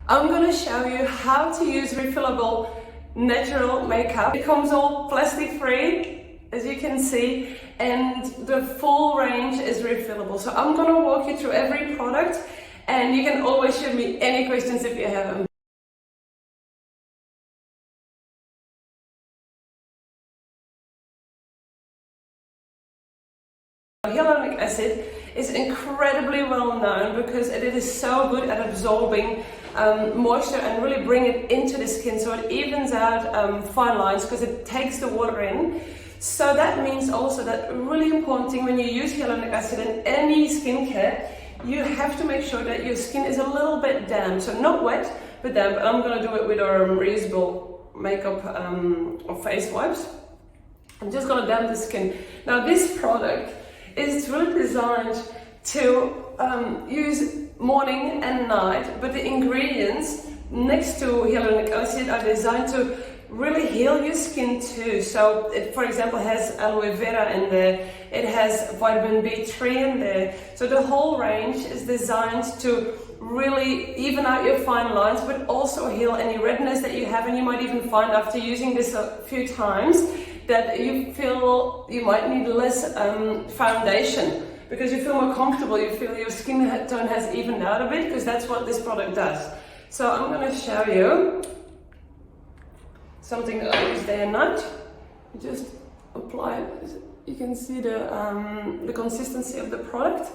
I'm gonna show you how to use refillable natural makeup. It comes all plastic free, as you can see, and the full range is refillable. So I'm gonna walk you through every product, and you can always shoot me any questions if you have them. Hyaluronic acid is incredibly well known because it is so good at absorbing moisture and really bring it into the skin, so it evens out fine lines because it takes the water in. So that means also that really important thing when you use hyaluronic acid in any skincare, you have to make sure that your skin is a little bit damp, so not wet but damp. And I'm going to do it with our reusable makeup or face wipes. I'm just going to damp the skin. Now this product is really designed to use morning and night, but the ingredients next to hyaluronic acid are designed to really heal your skin too. So it, for example, has aloe vera in there, it has vitamin B3 in there. So the whole range is designed to really even out your fine lines, but also heal any redness that you have. And you might even find after using this a few times that you feel you might need less foundation because you feel more comfortable, you feel your skin tone has evened out a bit, because that's what this product does. So I'm going to show you something that I use day and night. Just apply it. You can see the consistency of the product.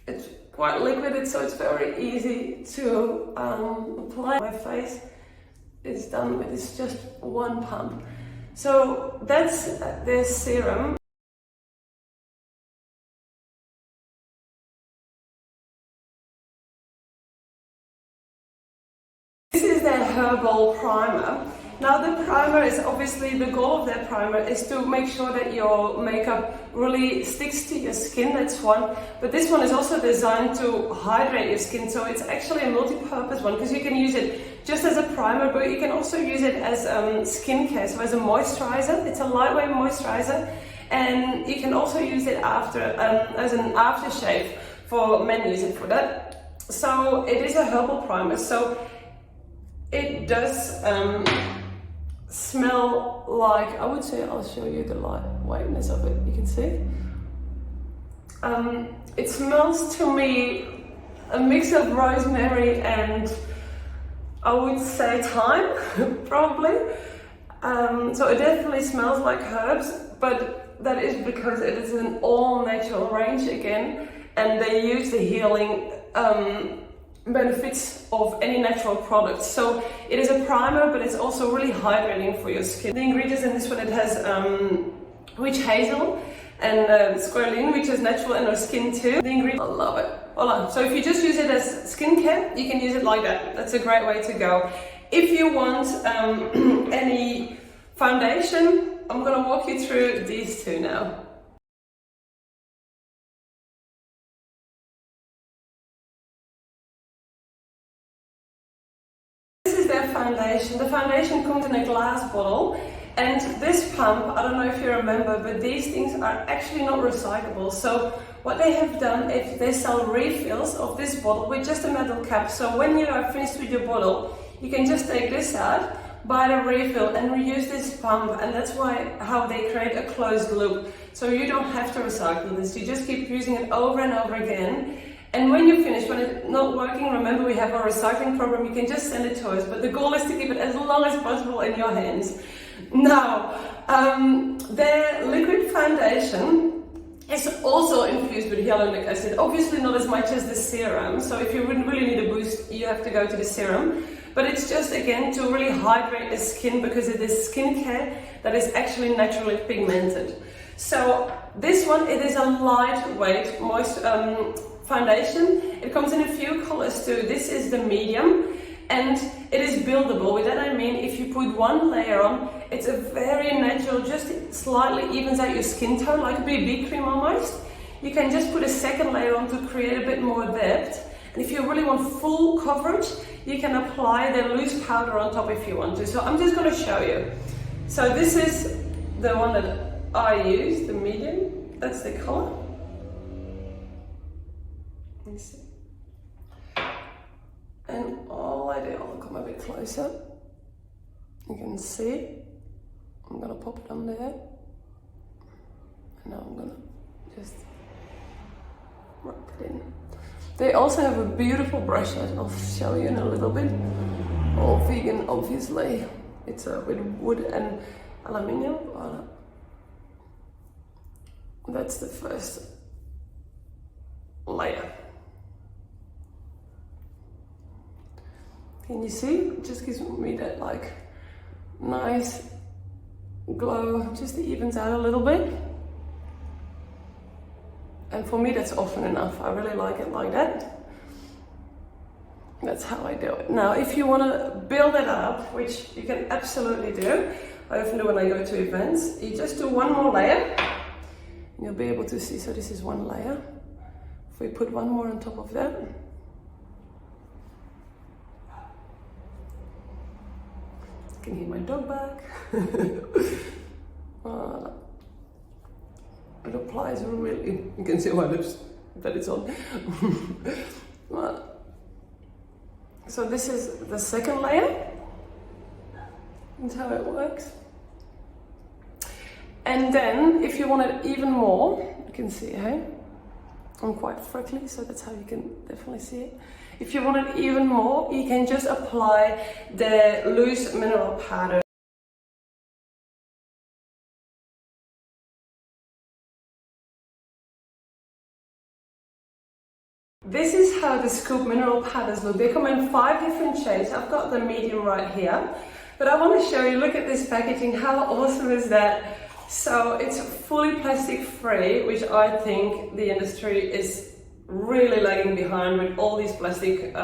It's quite liquid, so it's very easy to apply. My face is done with this just one pump. So that's the serum. This is the Herbal primer. Now the primer is obviously, the goal of that primer is to make sure that your makeup really sticks to your skin, that's one. But this one is also designed to hydrate your skin, so it's actually a multi-purpose one, because you can use it just as a primer, but you can also use it as skincare, so as a moisturizer. It's a lightweight moisturizer, and you can also use it after as an aftershave. For men use it for that. So it is a herbal primer, so it does smell like, I would say, I'll show you the lightweightness of it, you can see. It smells to me a mix of rosemary and I would say thyme, probably. So it definitely smells like herbs, but that is because it is an all natural range again, and they use the healing benefits of any natural product. So it is a primer, but it's also really hydrating for your skin. The ingredients in this one, it has witch hazel and squalene, which is natural in our skin too. The ingredients, I love it. Voila. So if you just use it as skincare, you can use it like that. That's a great way to go. If you want any foundation, I'm gonna walk you through these two now. Foundation. The foundation comes in a glass bottle, and this pump, I don't know if you remember, but these things are actually not recyclable. So what they have done is they sell refills of this bottle with just a metal cap. So when you are finished with your bottle, you can just take this out, buy the refill and reuse this pump, and that's how they create a closed loop. So you don't have to recycle this, you just keep using it over and over again. And when you finish, when it's not working, remember we have our recycling program, you can just send it to us, but the goal is to keep it as long as possible in your hands. Now, the liquid foundation is also infused with hyaluronic acid, obviously not as much as the serum, so if you really need a boost, you have to go to the serum. But it's just, again, to really hydrate the skin, because it is skincare that is actually naturally pigmented. So this one, it is a lightweight foundation. It comes in a few colors too. This is the medium, and it is buildable. With that I mean, if you put one layer on, it's a very natural, just slightly evens out your skin tone, like a BB cream almost. You can just put a second layer on to create a bit more depth. And if you really want full coverage, you can apply the loose powder on top if you want to. So I'm just going to show you. So this is the one that I use, the medium. That's the color. Let me see. And all highlight it. I'll come a bit closer. You can see. I'm gonna pop it on there. And now I'm gonna just rub it in. They also have a beautiful brush that I'll show you in a little bit. All vegan, obviously. It's with wood and aluminium. Voilà. That's the first layer. Can you see? It just gives me that like nice glow, just evens out a little bit. And for me that's often enough. I really like it like that. That's how I do it. Now if you want to build it up, which you can absolutely do, I often do when I go to events, you just do one more layer. You'll be able to see, so this is one layer. If we put one more on top of that. I can hear my dog back. It applies really, you can see my lips, that it's on. So this is the second layer. That's how it works. And then, if you want it even more, you can see, hey? I'm quite freckly, so that's how you can definitely see it. If you want it even more, you can just apply the loose mineral powder. This is how the scoop mineral powders look. They come in 5 different shades. I've got the medium right here. But I want to show you, look at this packaging, how awesome is that? So it's fully plastic free, which I think the industry is really lagging behind with all these plastic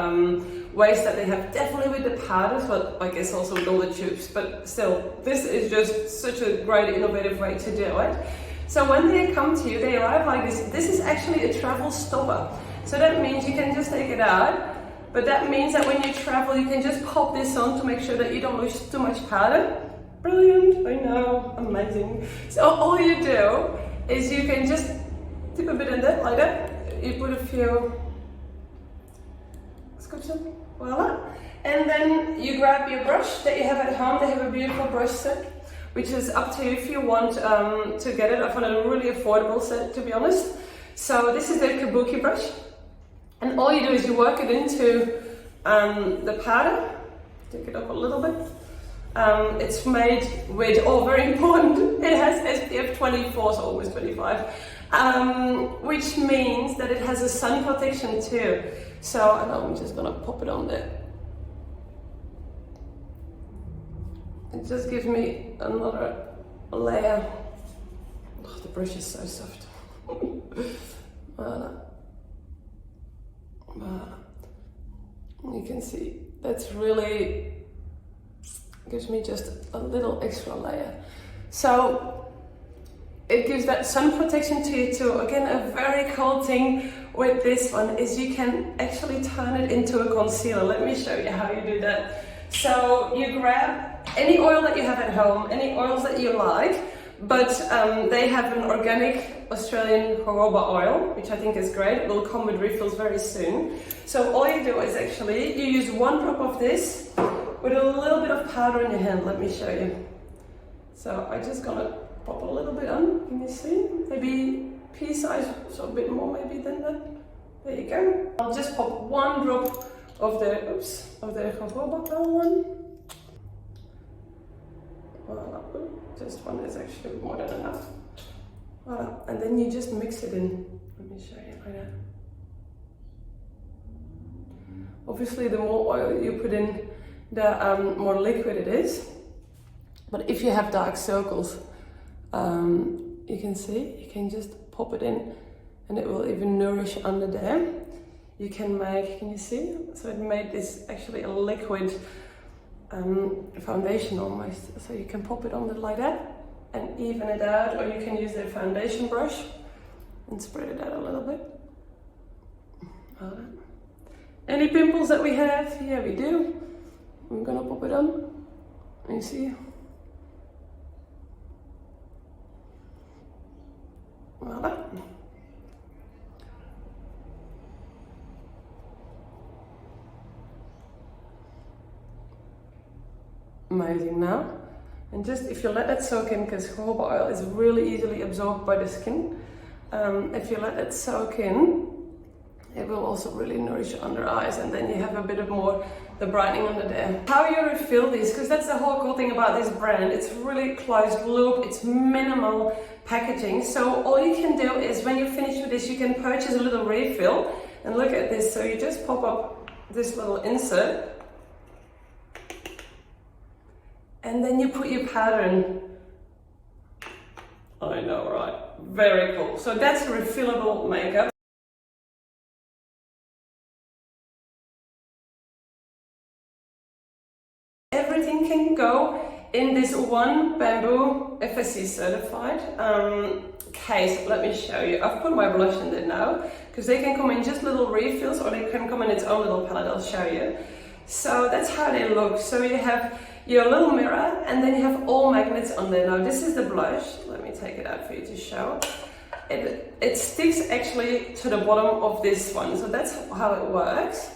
waste that they have, definitely with the powders, but I guess also with all the tubes. But still, this is just such a great innovative way to do it. So when they come to you, they arrive like this. This is actually a travel stopper. So that means you can just take it out, but that means that when you travel, you can just pop this on to make sure that you don't lose too much powder. Brilliant, I know, amazing. So all you do is you can just dip a bit in that, like that. You put a few scotch on, voila. And then you grab your brush that you have at home. They have a beautiful brush set, which is up to you if you want to get it. I found it a really affordable set, to be honest. So this is the kabuki brush. And all you do is you work it into the powder. Take it up a little bit. It's made with, oh, very important, it has SPF 24, so almost 25, which means that it has a sun protection too. So, and I'm just gonna pop it on there. It just gives me another layer. Oh, the brush is so soft. Voila. Voila. You can see, that's really gives me just a little extra layer. So it gives that sun protection to you too. Again, a very cool thing with this one is you can actually turn it into a concealer. Let me show you how you do that. So you grab any oil that you have at home, any oils that you like, but they have an organic Australian jojoba oil, which I think is great. It will come with refills very soon. So all you do is actually, you use 1 drop of this with a little bit of powder in your hand. Let me show you. So I'm just gonna pop a little bit on. Can you see? Maybe pea size, so a bit more maybe than that. There you go. I'll just pop 1 drop of the jojoba oil one. Voila. Just one is actually more than enough. Voila. And then you just mix it in. Let me show you like that. Obviously, the more oil you put in, the more liquid it is. But if you have dark circles, you can see, you can just pop it in and it will even nourish under there. You can make, can you see? So it made this actually a liquid foundation almost. So you can pop it on it like that and even it out, or you can use the foundation brush and spread it out a little bit. Any pimples that we have? Yeah, we do. I'm gonna pop it on. You see? Voila. Amazing. Now, and just if you let that soak in, because jojoba oil is really easily absorbed by the skin, if you let it soak in, it will also really nourish your under eyes, and then you have a bit of more the brightening under there. How you refill these, because that's the whole cool thing about this brand. It's really closed loop, it's minimal packaging. So all you can do is when you finish with this, you can purchase a little refill. And look at this, so you just pop up this little insert, and then you put your powder in. I know, right? Very cool. So that's refillable makeup. Everything can go in this one bamboo FSC certified case. Let me show you. I've put my blush in there now, because they can come in just little refills, or they can come in its own little palette. I'll show you. So that's how they look. So you have your little mirror, and then you have all magnets on there. Now this is the blush. Let me take it out for you to show. It sticks actually to the bottom of this one. So that's how it works.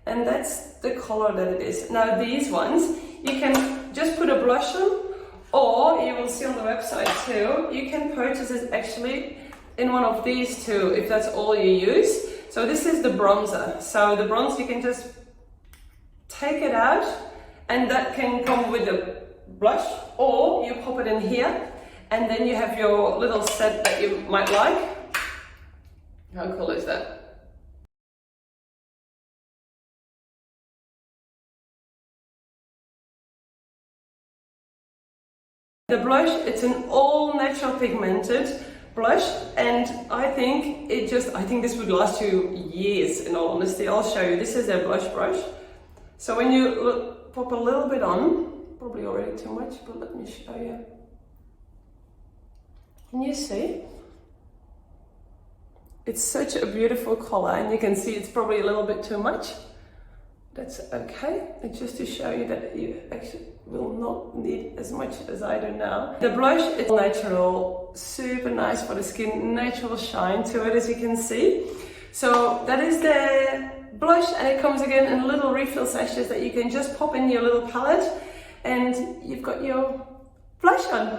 And that's the color that it is. Now these ones, you can just put a blush on, or you will see on the website too, you can purchase it actually in one of these two, if that's all you use. So this is the bronzer. So the bronze, you can just take it out, and that can come with the blush, or you pop it in here, and then you have your little set that you might like. How cool is that? The blush, it's an all natural pigmented blush, and I think this would last you years, in all honesty. I'll show you. This is their blush brush. So when you pop a little bit on, probably already too much, but let me show you. Can you see? It's such a beautiful color, and you can see it's probably a little bit too much. That's okay. It's just to show you that you actually will not need as much as I do now. The blush is natural, super nice for the skin, natural shine to it, as you can see. So that is the blush, and it comes again in little refill sachets that you can just pop in your little palette, and you've got your blush on.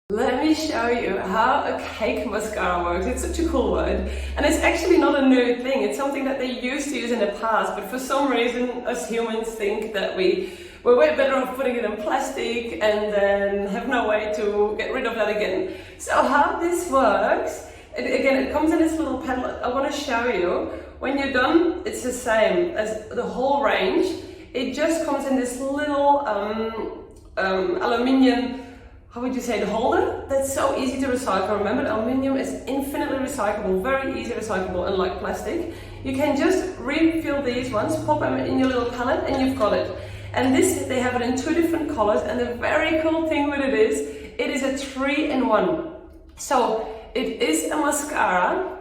Let me show you how a cake mascara works. It's such a cool word, and it's actually not a new thing. It's something that they used to use in the past, but for some reason us humans think that we're way better off putting it in plastic and then have no way to get rid of that again. So how this works, it comes in this little palette. I want to show you. When you're done, it's the same as the whole range. It just comes in this little aluminium, how would you say, the holder? That's so easy to recycle. Remember, aluminium is infinitely recyclable, very easy recyclable, unlike plastic. You can just refill these ones, pop them in your little palette, and you've got it. And this, they have it in 2 different colors, and the very cool thing with it is a 3-in-1. So it is a mascara,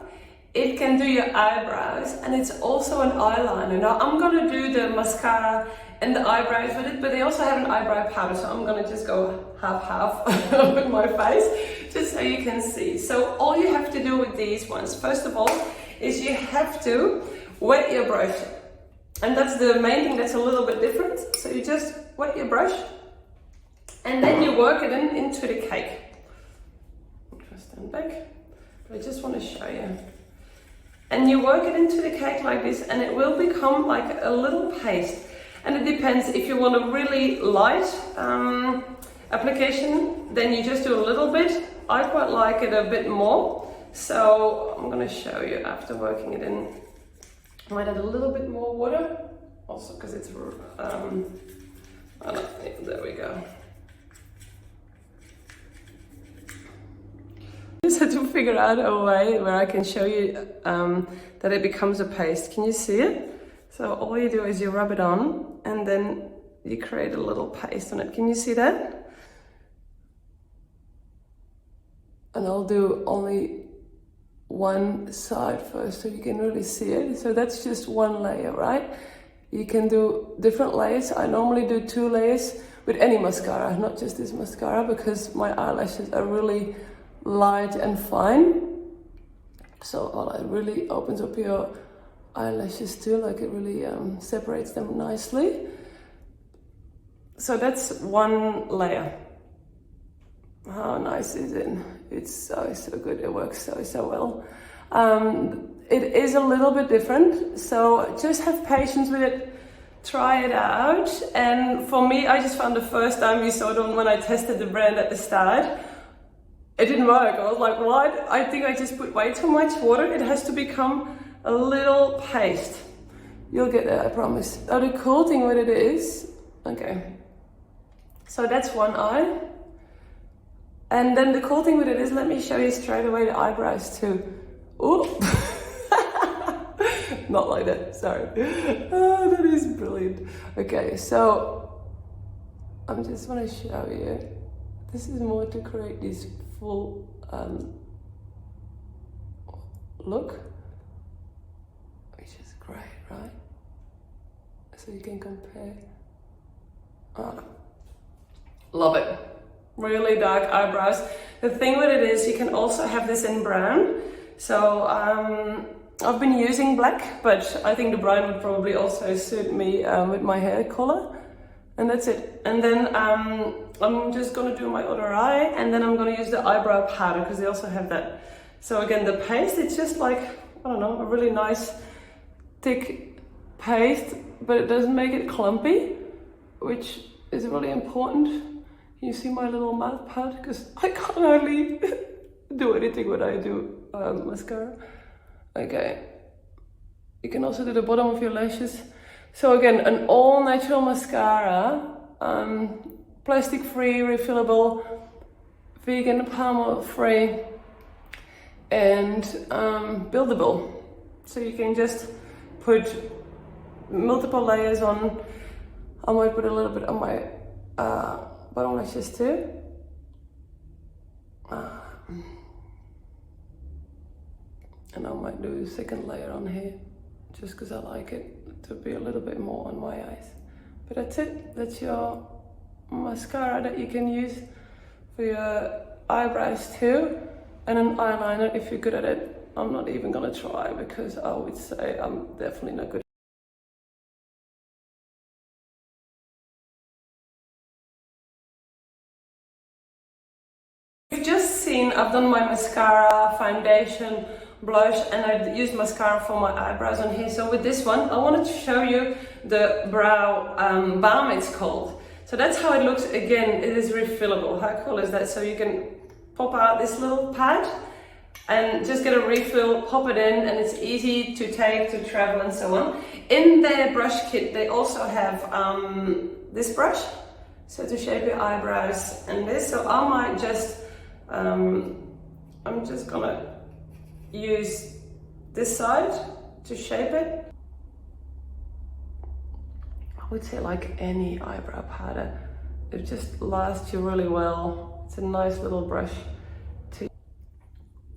it can do your eyebrows, and it's also an eyeliner. Now I'm gonna do the mascara and the eyebrows with it, but they also have an eyebrow powder, so I'm gonna just go half-half with my face, just so you can see. So all you have to do with these ones, first of all, is you have to wet your brush. And that's the main thing that's a little bit different. So you just wet your brush, and then you work it into the cake. I'll stand back, but I just want to show you. And you work it into the cake like this, and it will become like a little paste. And it depends, if you want a really light application, then you just do a little bit. I quite like it a bit more. So I'm going to show you after working it in. I might add a little bit more water, also because it's, there we go. I just had to figure out a way where I can show you that it becomes a paste. Can you see it? So all you do is you rub it on, and then you create a little paste on it. Can you see that? And I'll do only one side first so you can really see it. So that's just one layer, right? You can do different layers. I normally do 2 layers with any mascara, not just this mascara, because my eyelashes are really light and fine. So it really opens up your eyelashes too, like it really separates them nicely. So that's one layer. How nice is it? It's so good. It works so well. It is a little bit different, so just have patience with it. Try it out. And for me, I just found the first time we saw them when I tested the brand at the start, it didn't work. I was like, what? I think I just put way too much water. It has to become a little paste. You'll get there, I promise. Oh, the cool thing with it is, okay, so that's one eye. And then the cool thing with it is, let me show you straight away the eyebrows too. Ooh. Not like that, sorry. Oh, that is brilliant. Okay, so I just want to show you. This is more to create this full look, which is great, right? So you can compare. Oh, love it. Really dark eyebrows. The thing with it is you can also have this in brown. So I've been using black, but I think the brown would probably also suit me with my hair color. And that's it. And then I'm just gonna do my other eye, and then I'm gonna use the eyebrow powder because they also have that. So again, the paste, it's just like, I don't know, a really nice thick paste, but it doesn't make it clumpy, which is really important. You see my little mouth pad? Because I can't hardly do anything when I do mascara. Okay. You can also do the bottom of your lashes. So again, an all natural mascara, plastic free, refillable, vegan, palm oil free, and buildable. So you can just put multiple layers on. I might put a little bit on my bottom lashes too. And I might do a second layer on here, just because I like it to be a little bit more on my eyes. But that's it. That's your mascara that you can use for your eyebrows too. And an eyeliner if you're good at it. I'm not even gonna try because I would say I'm definitely not good. You've just seen I've done my mascara, foundation, blush, and I used mascara for my eyebrows on here. So with this one, I wanted to show you the brow balm, it's called. So that's how it looks. Again, it is refillable. How cool is that? So you can pop out this little pad and just get a refill, pop it in, and it's easy to take to travel and so on. In their brush kit, they also have this brush, so to shape your eyebrows and this. So I might just, I'm just gonna use this side to shape it. I would say like any eyebrow powder, it just lasts you really well. It's a nice little brush too.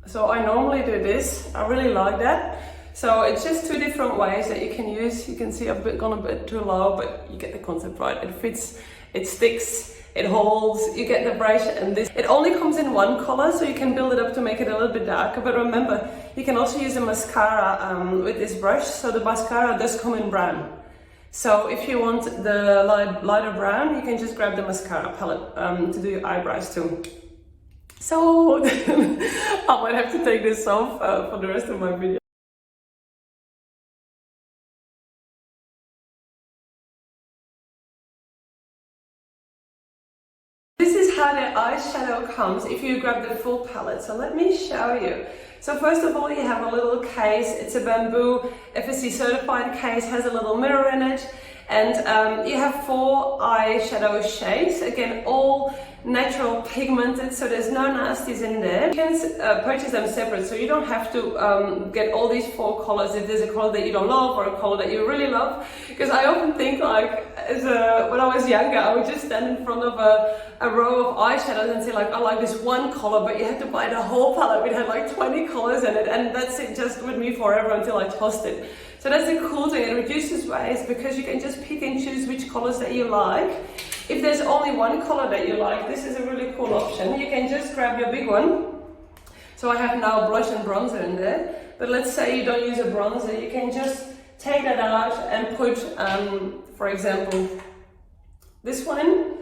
So I normally do this, I really like that. So it's just two different ways that you can use. You can see I've gone a bit too low, but you get the concept right. It fits, it sticks, it holds, you get the brush, and this. It only comes in one color, so you can build it up to make it a little bit darker. But remember, you can also use a mascara with this brush. So the mascara does come in brown. So if you want the lighter brown, you can just grab the mascara palette to do your eyebrows too. So I might have to take this off for the rest of my video. This is how the eyeshadow comes if you grab the full palette. So let me show you. So first of all, you have a little case. It's a bamboo FSC certified case, has a little mirror in it. And you have 4 eyeshadow shades, again, all natural pigmented, so there's no nasties in there. You can purchase them separate, so you don't have to get all these 4 colors if there's a color that you don't love or a color that you really love. Because I often think, like, when I was younger, I would just stand in front of a row of eyeshadows and say, like, I like this one color, but you had to buy the whole palette. It had like 20 colors in it, and that's it just with me forever until I tossed it. So that's the cool thing, it reduces waste because you can just pick and choose which colors that you like. If there's only one color that you like, this is a really cool option. You can just grab your big one. So I have now blush and bronzer in there. But let's say you don't use a bronzer, you can just take that out and put, for example, this one in.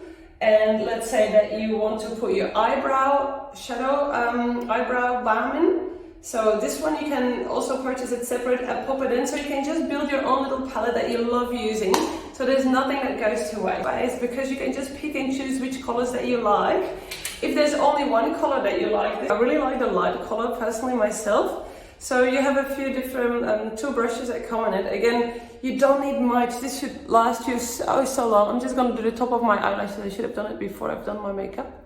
And let's say that you want to put your eyebrow shadow, eyebrow balm in. So this one you can also purchase it separate and pop it in, so you can just build your own little palette that you love using. So there's nothing that goes to waste, because you can just pick and choose which colors that you like. If there's only one color that you like, I really like the light color personally myself. So you have a few different two brushes that come in it. Again, you don't need much. This should last you so long. I'm just going to do the top of my eyelashes. I should have done it before I've done my makeup.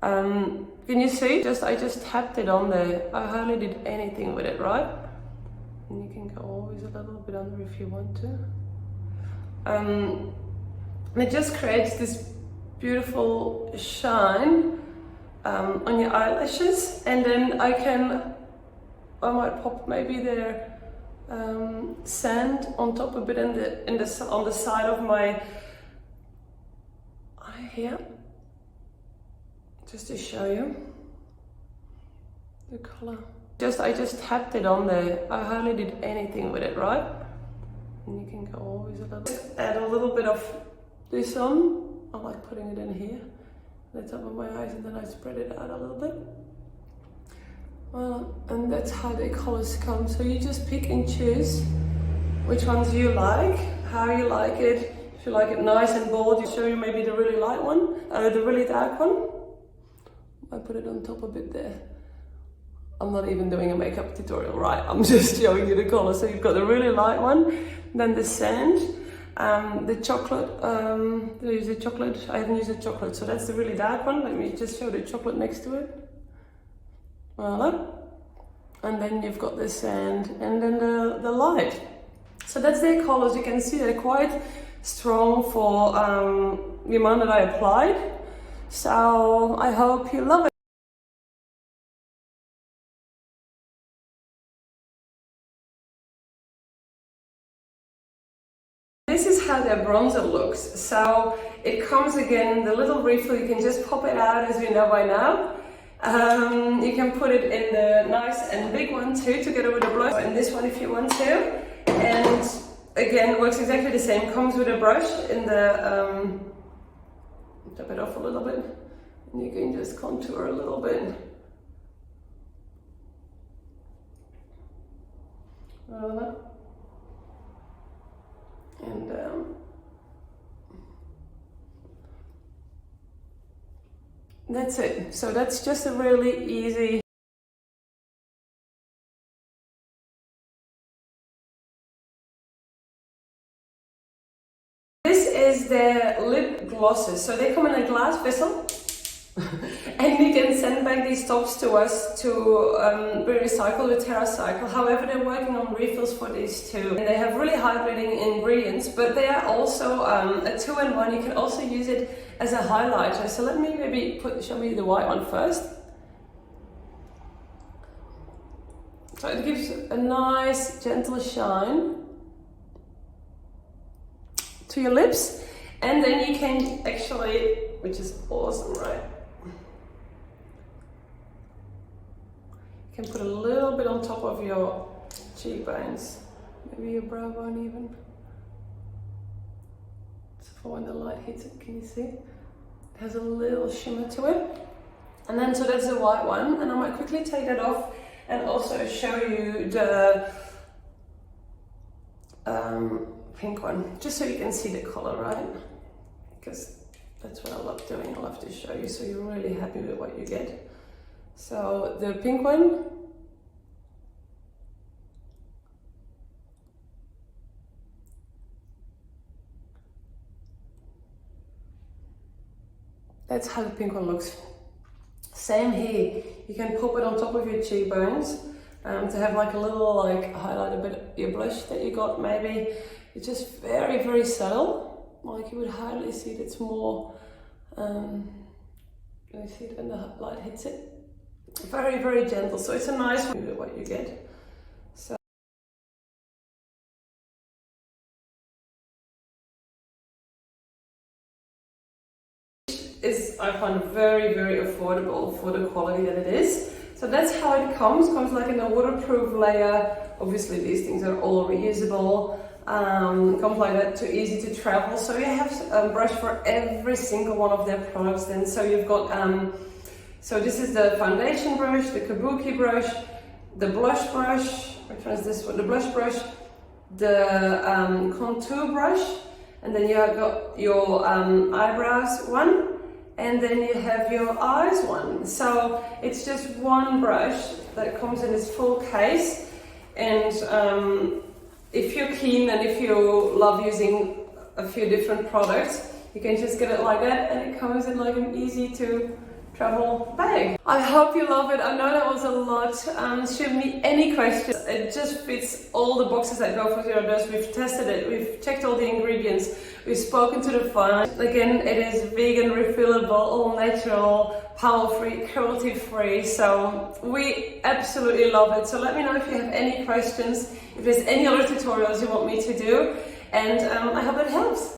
Can you see? I just tapped it on there. I hardly did anything with it, right? And you can go always a little bit under if you want to. And it just creates this beautiful shine on your eyelashes. And then I might pop maybe the sand on top a bit on the side of my eye here, just to show you the color. I just tapped it on there. I hardly did anything with it, right? And you can go always a little. Just add a little bit of this on. I like putting it in here, the top of my eyes, and then I spread it out a little bit. And that's how the colors come. So you just pick and choose which ones you like, how you like it. If you like it nice and bold, you show you maybe the really light one, the really dark one. I put it on top a bit there. I'm not even doing a makeup tutorial, right? I'm just showing you the color. So you've got the really light one, then the sand, the chocolate. Did I use the chocolate? I haven't used the chocolate, so that's the really dark one. Let me just show the chocolate next to it. Voila. And then you've got the sand and then the light. So that's their colors. You can see they're quite strong for the amount that I applied. So I hope you love it. This is how their bronzer looks. So it comes again, the little refill, you can just pop it out as you know by now. You can put it in the nice and big one too, together with the blush, and this one if you want to. And again, works exactly the same. Comes with a brush in the tap it off a little bit, and you can just contour a little bit. And that's it. So that's just a really easy. This is their lip glosses. So they come in a glass vessel. And you can send back these tops to us to be recycled with TerraCycle. However, they're working on refills for these too. And they have really hydrating ingredients, but they are also a 2-in-1. You can also use it as a highlighter. So let me maybe show me the white one first. So it gives a nice gentle shine to your lips, and then you can actually, which is awesome, right? You can put a little bit on top of your cheekbones, maybe your brow bone even. So for when the light hits it, can you see? It has a little shimmer to it. And then, so that's the white one, and I might quickly take that off and also show you the pink one, just so you can see the color, right? Because that's what I love doing. I love to show you so you're really happy with what you get. So the pink one, that's how the pink one looks. Same here, you can pop it on top of your cheekbones to have like a little like highlight a bit your blush that you got maybe. It's just very, very subtle, like you would hardly see it. It's more, you see it when the light hits it. Very, very gentle, so it's a nice one with what you get. So is, I find, very, very affordable for the quality that it is. So that's how it comes like in a waterproof layer. Obviously these things are all reusable, comes like that, too easy to travel. So you have a brush for every single one of their products then. So you've got, so this is the foundation brush, the kabuki brush, the blush brush, which one is this one? The blush brush, the contour brush, and then you have got your eyebrows one, and then you have your eyes one. So it's just one brush that comes in this full case. And if you're keen and if you love using a few different products, you can just get it like that, and it comes in like an easy to travel bag. I hope you love it. I know that was a lot. Shoot me any questions. It just fits all the boxes that go for 0 dose. We've tested it. We've checked all the ingredients. We've spoken to the farm. Again, it is vegan, refillable, all natural, power-free, cruelty-free. So we absolutely love it. So let me know if you have any questions, if there's any other tutorials you want me to do. And I hope it helps.